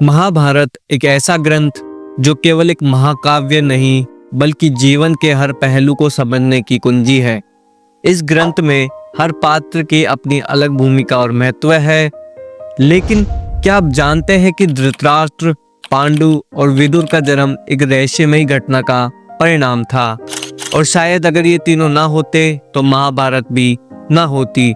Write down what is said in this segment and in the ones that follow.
महाभारत एक ऐसा ग्रंथ जो केवल एक महाकाव्य नहीं बल्कि जीवन के हर पहलू को समझने की कुंजी है। इस ग्रंथ में हर पात्र की अपनी अलग भूमिका और महत्व है। लेकिन क्या आप जानते हैं कि धृतराष्ट्र, पांडु और विदुर का जन्म एक रहस्यमयी घटना का परिणाम था, और शायद अगर ये तीनों ना होते तो महाभारत भी ना होती।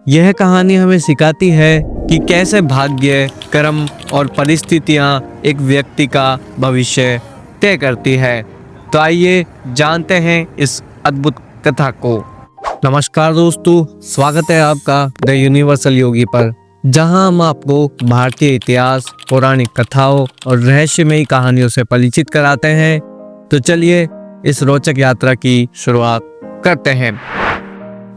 यह कहानी हमें सिखाती है कि कैसे भाग्य, कर्म और परिस्थितियां एक व्यक्ति का भविष्य तय करती है। तो आइए जानते हैं इस अद्भुत कथा को। नमस्कार दोस्तों, स्वागत है आपका द यूनिवर्सल योगी पर, जहां हम आपको भारतीय इतिहास, पौराणिक कथाओं और रहस्यमयी कहानियों से परिचित कराते हैं। तो चलिए इस रोचक यात्रा की शुरुआत करते हैं।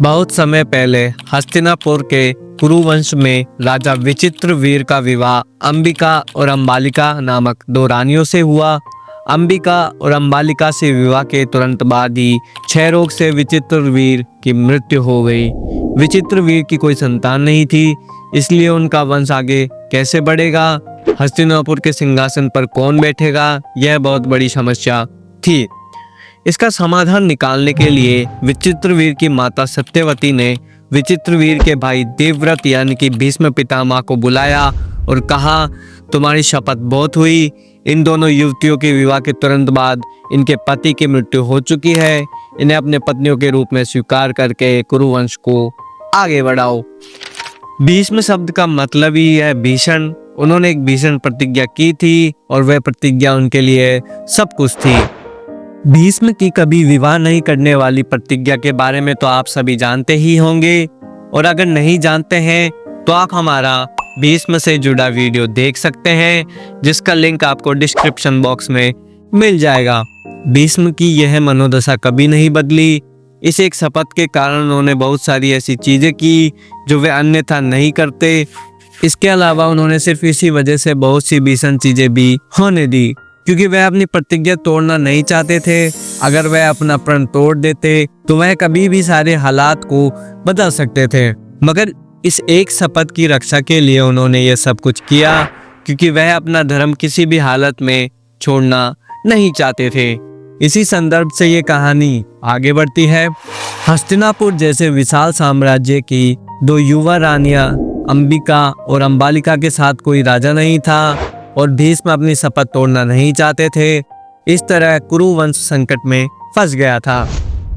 बहुत समय पहले हस्तिनापुर के कुरु वंश में राजा विचित्रवीर का विवाह अंबिका और अंबालिका नामक दो रानियों से हुआ। अंबिका और अंबालिका से विवाह के तुरंत बाद ही क्षय रोग से विचित्रवीर की मृत्यु हो गई। विचित्रवीर की कोई संतान नहीं थी, इसलिए उनका वंश आगे कैसे बढ़ेगा, हस्तिनापुर के सिंहासन पर कौन बैठेगा, यह बहुत बड़ी समस्या थी। इसका समाधान निकालने के लिए विचित्रवीर की माता सत्यवती ने विचित्रवीर के भाई देवव्रत यानी कि भीष्म पितामह को बुलाया और कहा, तुम्हारी शपथ बहुत हुई। इन दोनों युवतियों के विवाह के तुरंत बाद इनके पति की मृत्यु हो चुकी है। इन्हें अपने पत्नियों के रूप में स्वीकार करके कुरुवंश को आगे बढ़ाओ। भीष्म शब्द का मतलब ही है भीषण। उन्होंने एक भीषण प्रतिज्ञा की थी और वह प्रतिज्ञा उनके लिए सब कुछ थी। भीष्म की कभी विवाह नहीं करने वाली प्रतिज्ञा के बारे में तो आप सभी जानते ही होंगे, और अगर नहीं जानते हैं तो आप हमारा भीष्म से जुड़ा वीडियो देख सकते हैं, जिसका लिंक आपको डिस्क्रिप्शन बॉक्स में मिल जाएगा। भीष्म की यह मनोदशा कभी नहीं बदली। इस एक शपथ के कारण उन्होंने बहुत सारी ऐसी चीजें की जो वे अन्यथा नहीं करते। इसके अलावा उन्होंने सिर्फ इसी वजह से बहुत सी भीषण चीजें भी होने दी, क्योंकि वह अपनी प्रतिज्ञा तोड़ना नहीं चाहते थे। अगर वह अपना प्रण तोड़ देते तो वह कभी भी सारे हालात को बदल सकते थे। मगर इस एक शपथ की रक्षा के लिए उन्होंने यह सब कुछ किया, क्योंकि वह अपना धर्म किसी भी हालत में छोड़ना नहीं चाहते थे। इसी संदर्भ से ये कहानी आगे बढ़ती है। हस्तिनापुर जैसे विशाल साम्राज्य की दो युवा रानियां अंबिका और अंबालिका के साथ कोई राजा नहीं था, और भीष्म अपनी शपथ तोड़ना नहीं चाहते थे। इस तरह कुरुवंश संकट में फंस गया था।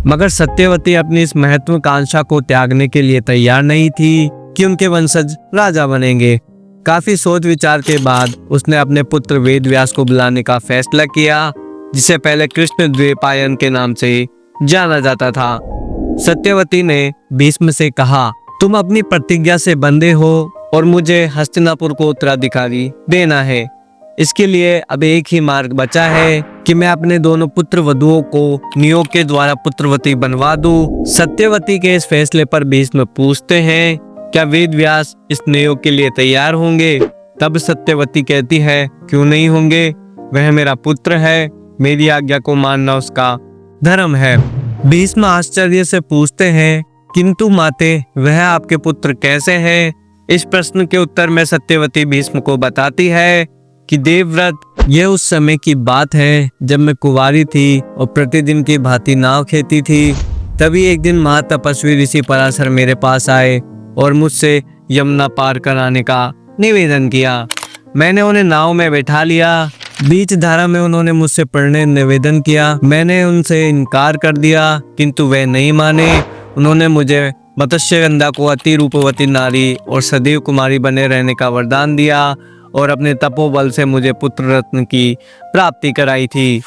मगर सत्यवती अपनी इस महत्वाकांक्षा को त्यागने के लिए तैयार नहीं थी कि उनके वंशज राजा बनेंगे। काफी सोच विचार के बाद उसने अपने पुत्र वेदव्यास को बुलाने का फैसला किया, जिसे पहले कृष्ण द्वैपायन के नाम से जाना जाता था। सत्यवती ने भीष्म से कहा, तुम अपनी प्रतिज्ञा से बंधे हो और मुझे हस्तिनापुर को उत्तराधिकारी देना है। इसके लिए अब एक ही मार्ग बचा है कि मैं अपने दोनों पुत्र वधुओं को नियोग के द्वारा पुत्रवती बनवा दूं। सत्यवती के इस फैसले पर भीष्म पूछते हैं, क्या वेदव्यास इस नियोग के लिए तैयार होंगे? तब सत्यवती कहती है, क्यों नहीं होंगे? वह मेरा पुत्र है, मेरी आज्ञा को मानना उसका धर्म है। भीष्म आश्चर्य से पूछते हैं, किंतु माते, वह आपके पुत्र कैसे हैं? इस प्रश्न के उत्तर में सत्यवती भीष्म को बताती है कि देवव्रत, यह उस समय की बात है जब मैं कुंवारी थी और प्रतिदिन की भांति नाव खेती थी। तभी एक दिन महातपस्वी ऋषि पराशर मेरे पास आए और मुझसे यमुना पार कराने का निवेदन किया। मैंने उन्हें नाव में बैठा लिया। बीच धारा में उन्होंने मुझसे पढ़ने निवेदन किया। मैंने उनसे इनकार कर दिया, किंतु वे नहीं माने। उन्होंने मुझे मत्स्यगंधा को अति रूपवती नारी और सदैव कुमारी बने रहने का वरदान दिया और अपने तपोबल से मुझे पुत्र रत्न की प्राप्ति कराई थी।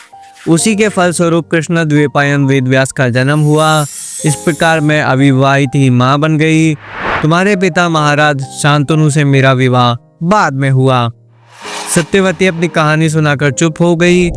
उसी के फलस्वरूप कृष्ण द्वैपायन वेदव्यास का जन्म हुआ। इस प्रकार मैं अविवाहित ही माँ बन गई। तुम्हारे पिता महाराज शांतनु से मेरा विवाह बाद में हुआ। सत्यवती अपनी कहानी सुनाकर चुप हो गई।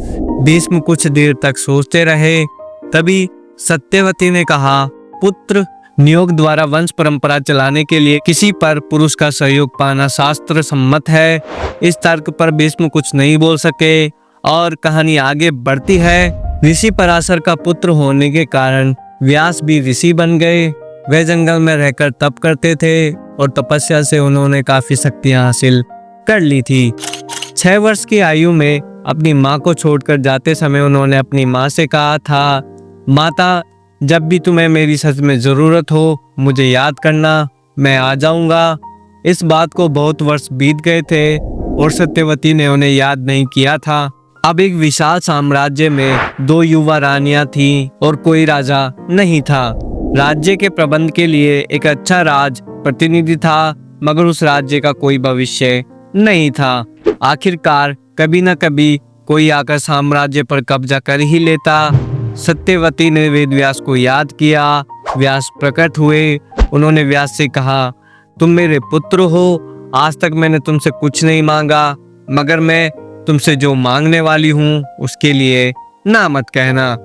भीष्म कुछ देर तक सोचते रहे। तभी सत्यवती ने कहा, पुत्र, नियोग द्वारा वंश परंपरा चलाने के लिए किसी पर पुरुष का सहयोग पाना शास्त्र सम्मत है। इस तर्क पर भीष्म कुछ नहीं बोल सके और कहानी आगे बढ़ती है। ऋषि पराशर का पुत्र होने के कारण व्यास भी ऋषि बन गए। वे जंगल में रहकर तप करते थे और तपस्या से उन्होंने काफी शक्तियां हासिल कर ली थी। 6 वर्ष की आयु में अपनी माँ को छोड़कर जाते समय उन्होंने अपनी माँ से कहा था, माता, जब भी तुम्हें मेरी सच में ज़रूरत हो मुझे याद करना, मैं आ जाऊंगा। इस बात को बहुत वर्ष बीत गए थे और सत्यवती ने उन्हें याद नहीं किया था। अब एक विशाल साम्राज्य में 2 युवा रानियां थीं और कोई राजा नहीं था। राज्य के प्रबंध के लिए एक अच्छा राज प्रतिनिधि था, मगर उस राज्य का कोई भविष्य नहीं था। आखिरकार कभी न कभी कोई आकर साम्राज्य पर कब्जा कर ही लेता। सत्यवती ने वेदव्यास को याद किया। व्यास प्रकट हुए। उन्होंने व्यास से कहा, तुम मेरे पुत्र हो, आज तक मैंने तुमसे कुछ नहीं मांगा, मगर मैं तुमसे जो मांगने वाली हूँ उसके लिए ना मत कहना।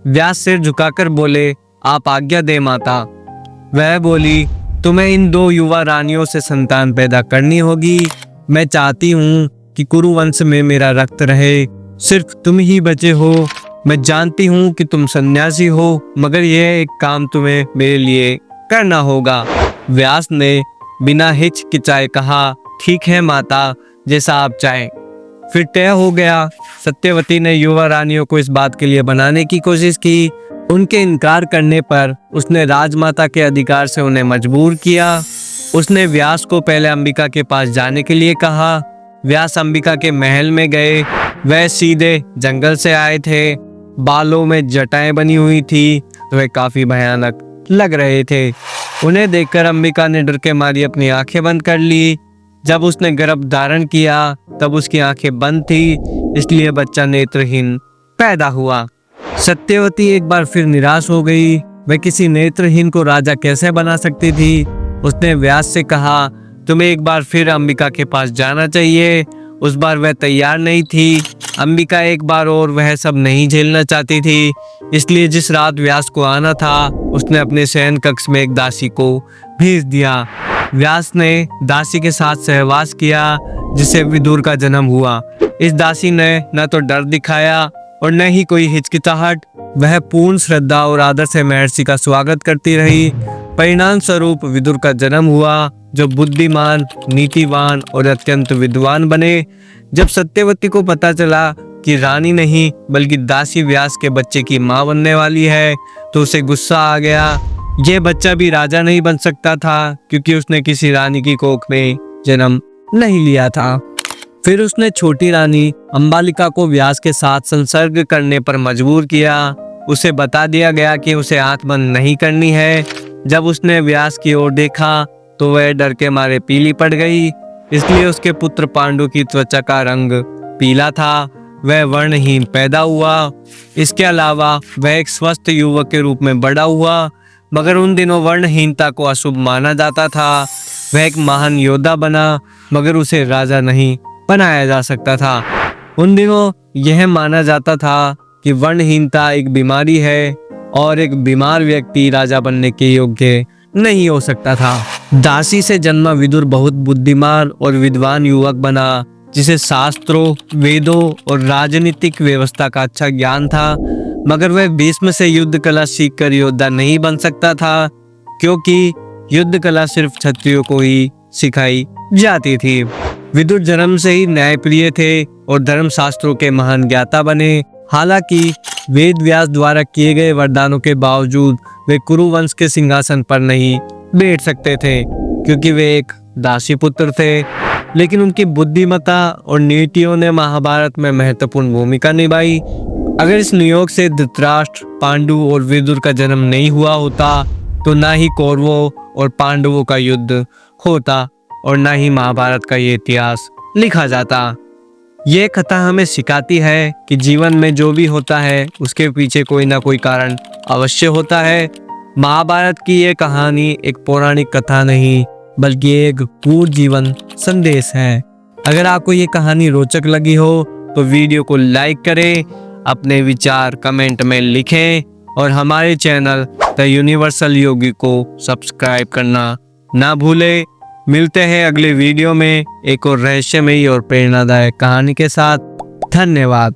व्यास सिर झुकाकर बोले, आप आज्ञा दे माता। वह बोली, तुम्हें इन 2 युवा रानियों से संतान पैदा करनी होगी। मैं चाहती हूँ कि कुरुवंश में मेरा रक्त रहे, सिर्फ तुम ही बचे हो। मैं जानती हूँ कि तुम सन्यासी हो, मगर यह एक काम तुम्हें मेरे लिए करना होगा। व्यास ने बिना हिचकिचाए कहा, ठीक है माता, जैसा आप चाहें। फिर तय हो गया। सत्यवती ने युवा रानियों को इस बात के लिए बनाने की कोशिश की। उनके इनकार करने पर उसने राजमाता के अधिकार से उन्हें मजबूर किया। उसने व्यास को पहले अंबिका के पास जाने के लिए कहा। व्यास अंबिका के महल में गए। वह सीधे जंगल से आए थे। बालों में जटाएं बनी हुई थी। वह काफी भयानक लग रहे थे। उन्हें देखकर अंबिका ने डर के मारी अपनी आंखें बंद कर ली। जब उसने गर्भ धारण किया तब उसकी आंखें बंद थी, इसलिए बच्चा नेत्रहीन पैदा हुआ। सत्यवती एक बार फिर निराश हो गई। वह किसी नेत्रहीन को राजा कैसे बना सकती थी। उसने व्यास से कहा, तुम्हें एक बार फिर अंबिका के पास जाना चाहिए। उस बार वह तैयार नहीं थी। अंबिका एक बार और वह सब नहीं झेलना चाहती थी, इसलिए जिस रात व्यास को आना था उसने अपने शयन कक्ष में एक दासी को भेज दिया। व्यास ने दासी के साथ सहवास किया, जिससे विदुर का जन्म हुआ। इस दासी ने न तो डर दिखाया और न ही कोई हिचकिचाहट। वह पूर्ण श्रद्धा और आदर से महर्षि का स्वागत करती रही। परिणाम स्वरूप विदुर का जन्म हुआ, जो बुद्धिमान, नीतिवान और अत्यंत विद्वान बने। जब सत्यवती को पता चला कि रानी नहीं बल्कि दासी व्यास के बच्चे की मां बनने वाली है, तो उसे गुस्सा आ गया। यह बच्चा भी राजा नहीं बन सकता था, क्योंकि उसने किसी रानी की कोख में जन्म नहीं लिया था। फिर उसने छोटी रानी अंबालिका को व्यास के साथ संसर्ग करने पर मजबूर किया। उसे बता दिया गया कि उसे आंख बंद नहीं करनी है। जब उसने व्यास की ओर देखा तो वह डर के मारे पीली पड़ गई, इसलिए उसके पुत्र पांडु की त्वचा का रंग पीला था। वह वर्णहीन पैदा हुआ। इसके अलावा वह एक स्वस्थ युवक के रूप में बड़ा हुआ, मगर उन दिनों वर्णहीनता को अशुभ माना जाता था। वह एक महान योद्धा बना, मगर उसे राजा नहीं बनाया जा सकता था। उन दिनों यह माना जाता था कि वर्णहीनता एक बीमारी है और एक बीमार व्यक्ति राजा बनने के योग्य नहीं हो सकता था। दासी से जन्मा विदुर बहुत बुद्धिमान और विद्वान युवक बना, जिसे शास्त्रों, वेदों और राजनीतिक व्यवस्था का अच्छा ज्ञान था, मगर वह भीष्म से युद्ध कला सीखकर योद्धा नहीं बन सकता था, क्योंकि युद्ध कला सिर्फ क्षत्रियों को ही सिखाई जाती थी। विदुर जन्म से ही न्यायप्रिय थे और धर्म शास्त्रों के महान ज्ञाता बने। हालांकि वेद व्यास द्वारा किए गए वरदानों के बावजूद वे कुरुवंश के सिंहासन पर नहीं बैठ सकते थे, क्योंकि वे एक दासी पुत्र थे। लेकिन उनकी बुद्धिमत्ता और नीतियों ने महाभारत में महत्वपूर्ण भूमिका निभाई। अगर इस नियोग से धृतराष्ट्र, पांडु और विदुर का जन्म नहीं हुआ होता, तो ना ही कौरवों और पांडवों का युद्ध होता और ना ही महाभारत का ये इतिहास लिखा जाता। ये कथा हमें सिखाती है कि जीवन में जो भी होता है उसके पीछे कोई ना कोई कारण अवश्य होता है। महाभारत की ये कहानी एक पौराणिक कथा नहीं बल्कि एक पूर्ण जीवन संदेश है। अगर आपको ये कहानी रोचक लगी हो तो वीडियो को लाइक करें, अपने विचार कमेंट में लिखें और हमारे चैनल द यूनिवर्सल योगी को सब्सक्राइब करना ना भूलें। मिलते हैं अगले वीडियो में एक और रहस्यमयी और प्रेरणादायक कहानी के साथ। धन्यवाद।